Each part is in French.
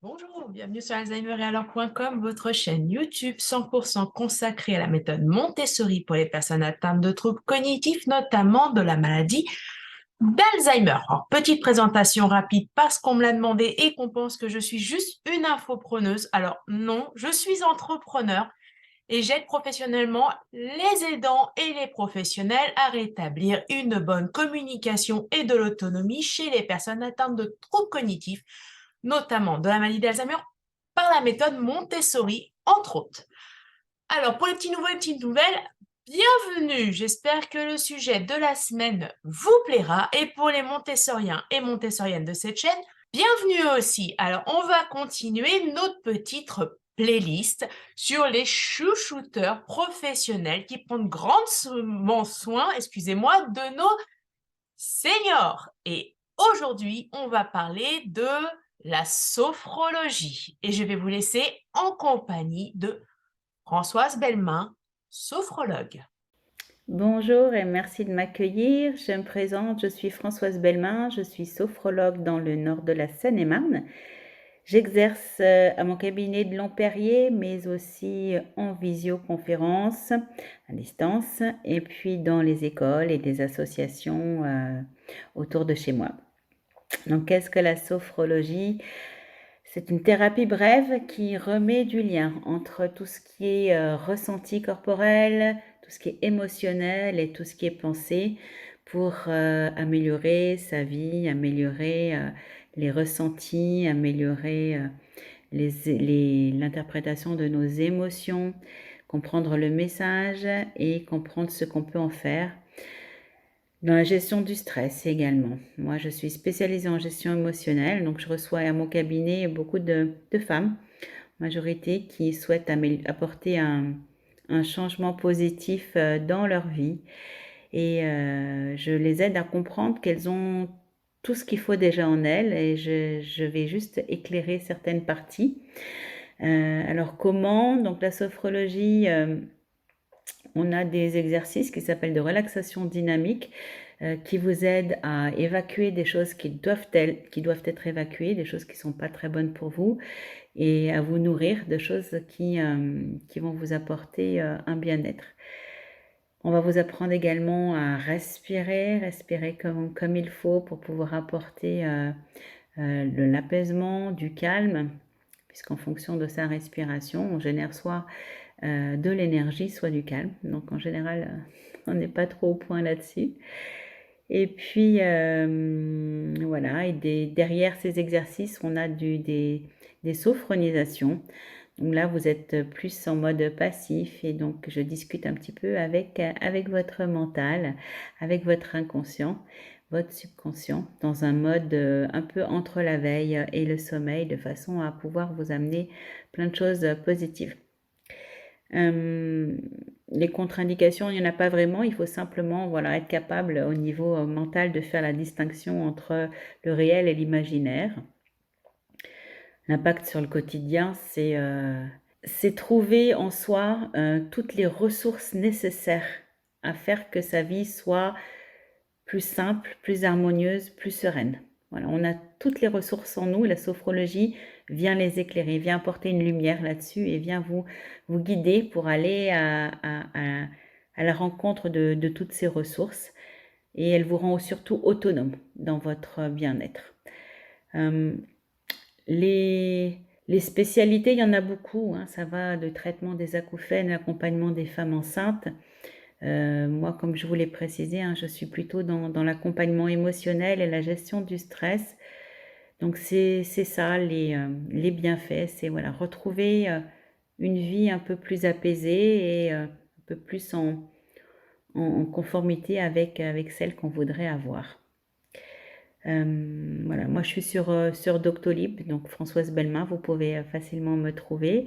Bonjour, bienvenue sur alzheimer-et-alors.com, votre chaîne YouTube 100% consacrée à la méthode Montessori pour les personnes atteintes de troubles cognitifs, notamment de la maladie d'Alzheimer. Alors, petite présentation rapide parce qu'on me l'a demandé et qu'on pense que je suis juste une infopreneuse. Alors non, je suis entrepreneur et j'aide professionnellement les aidants et les professionnels à rétablir une bonne communication et de l'autonomie chez les personnes atteintes de troubles cognitifs, notamment de la maladie d'Alzheimer, par la méthode Montessori, entre autres. Alors, pour les petits nouveaux et petites nouvelles, bienvenue. J'espère que le sujet de la semaine vous plaira. Et pour les Montessoriens et Montessoriennes de cette chaîne, bienvenue aussi. Alors, on va continuer notre petite playlist sur les chouchouteurs professionnels qui prennent grandement soin, excusez-moi, de nos seniors. Et aujourd'hui, on va parler de la sophrologie. Et je vais vous laisser en compagnie de Françoise Bellemin, sophrologue. Bonjour et merci de m'accueillir. Je me présente, je suis Françoise Bellemin, je suis sophrologue dans le nord de la Seine-et-Marne. J'exerce à mon cabinet de Longperrier, mais aussi en visioconférence à distance, et puis dans les écoles et des associations autour de chez moi. Donc, qu'est-ce que la sophrologie? C'est une thérapie brève qui remet du lien entre tout ce qui est ressenti corporel, tout ce qui est émotionnel et tout ce qui est pensé pour améliorer sa vie, améliorer les ressentis, améliorer l'interprétation de nos émotions, comprendre le message et comprendre ce qu'on peut en faire. Dans la gestion du stress également. Moi, je suis spécialisée en gestion émotionnelle, donc je reçois à mon cabinet beaucoup de femmes, majorité, qui souhaitent apporter un changement positif dans leur vie. Et je les aide à comprendre qu'elles ont tout ce qu'il faut déjà en elles et je vais juste éclairer certaines parties. Alors comment? Donc la sophrologie, on a des exercices qui s'appellent de relaxation dynamique qui vous aident à évacuer des choses qui doivent être évacuées, des choses qui ne sont pas très bonnes pour vous, et à vous nourrir de choses qui vont vous apporter un bien-être. On va vous apprendre également à respirer comme il faut pour pouvoir apporter de l'apaisement, du calme, puisqu'en fonction de sa respiration, on génère soit de l'énergie, soit du calme. Donc en général, on n'est pas trop au point là-dessus. Et puis voilà, et derrière ces exercices, on a des sophronisations. Donc là, vous êtes plus en mode passif et donc je discute un petit peu avec votre mental, avec votre inconscient, votre subconscient, dans un mode un peu entre la veille et le sommeil, de façon à pouvoir vous amener plein de choses positives. Les contre-indications, il n'y en a pas vraiment. Il faut simplement voilà, être capable au niveau mental de faire la distinction entre le réel et l'imaginaire. L'impact sur le quotidien, c'est trouver en soi toutes les ressources nécessaires à faire que sa vie soit plus simple, plus harmonieuse, plus sereine. Voilà, on a toutes les ressources en nous. La sophrologie vient les éclairer, vient apporter une lumière là-dessus et vient vous guider pour aller à la rencontre de toutes ces ressources. Et elle vous rend surtout autonome dans votre bien-être. Les spécialités, il y en a beaucoup. Hein, ça va de traitement des acouphènes, accompagnement des femmes enceintes. Moi, comme je vous l'ai précisé, hein, je suis plutôt dans l'accompagnement émotionnel et la gestion du stress. Donc c'est ça les bienfaits, c'est voilà, retrouver une vie un peu plus apaisée et un peu plus en conformité avec celle qu'on voudrait avoir. Voilà, moi je suis sur Doctolib, donc Françoise Bellemin, vous pouvez facilement me trouver.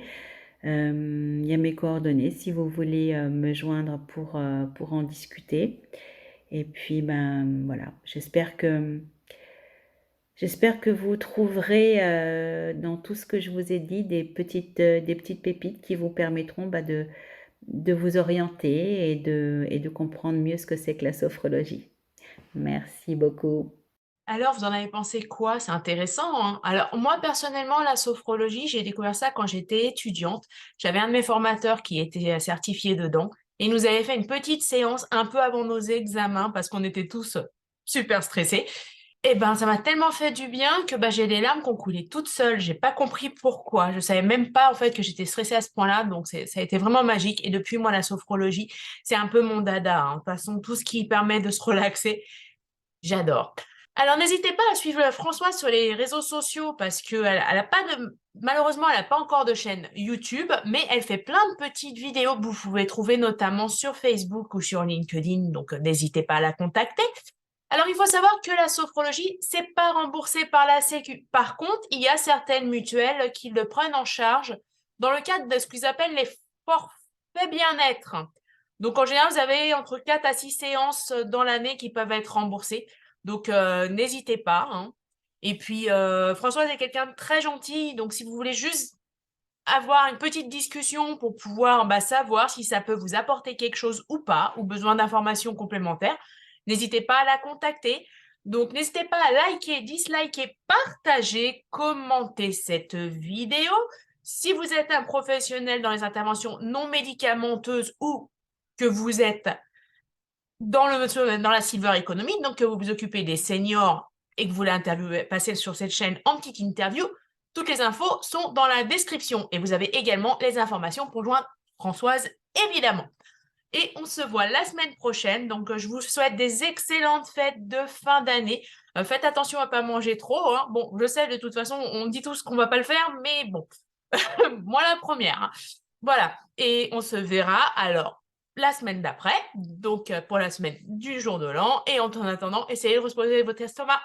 Il y a mes coordonnées si vous voulez me joindre pour en discuter. Et puis ben voilà, j'espère que vous trouverez dans tout ce que je vous ai dit des petites pépites qui vous permettront de vous orienter et de comprendre mieux ce que c'est que la sophrologie. Merci beaucoup. Alors, vous en avez pensé quoi? C'est intéressant, hein. Alors, moi, personnellement, la sophrologie, j'ai découvert ça quand j'étais étudiante. J'avais un de mes formateurs qui était certifié dedans et il nous avait fait une petite séance un peu avant nos examens parce qu'on était tous super stressés. Et ben, ça m'a tellement fait du bien que bah, j'ai les larmes qui ont coulé toutes seules. J'ai pas compris pourquoi. Je savais même pas en fait que j'étais stressée à ce point-là. Donc, ça a été vraiment magique. Et depuis, moi, la sophrologie, c'est un peu mon dada, hein. De toute façon, tout ce qui permet de se relaxer, j'adore. Alors, n'hésitez pas à suivre Françoise sur les réseaux sociaux parce que elle a pas de, malheureusement, elle n'a pas encore de chaîne YouTube, mais elle fait plein de petites vidéos que vous pouvez trouver notamment sur Facebook ou sur LinkedIn. Donc, n'hésitez pas à la contacter. Alors, il faut savoir que la sophrologie, c'est pas remboursé par la Sécu. Par contre, il y a certaines mutuelles qui le prennent en charge dans le cadre de ce qu'ils appellent les forfaits bien-être. Donc, en général, vous avez entre 4 à 6 séances dans l'année qui peuvent être remboursées. Donc, n'hésitez pas, hein. Et puis, Françoise est quelqu'un de très gentil. Donc, si vous voulez juste avoir une petite discussion pour pouvoir savoir si ça peut vous apporter quelque chose ou pas, ou besoin d'informations complémentaires, n'hésitez pas à la contacter. Donc, n'hésitez pas à liker, disliker, partager, commenter cette vidéo. Si vous êtes un professionnel dans les interventions non médicamenteuses ou que vous êtes dans la silver economy, donc que vous vous occupez des seniors et que vous voulez passer sur cette chaîne en petite interview, toutes les infos sont dans la description et vous avez également les informations pour joindre Françoise, évidemment. Et on se voit la semaine prochaine. Donc, je vous souhaite des excellentes fêtes de fin d'année. Faites attention à ne pas manger trop, hein. Bon, je sais, de toute façon, on dit tous qu'on ne va pas le faire, mais bon, moi la première, hein. Voilà. Et on se verra alors la semaine d'après, donc pour la semaine du jour de l'an. Et en attendant, essayez de reposer votre estomac.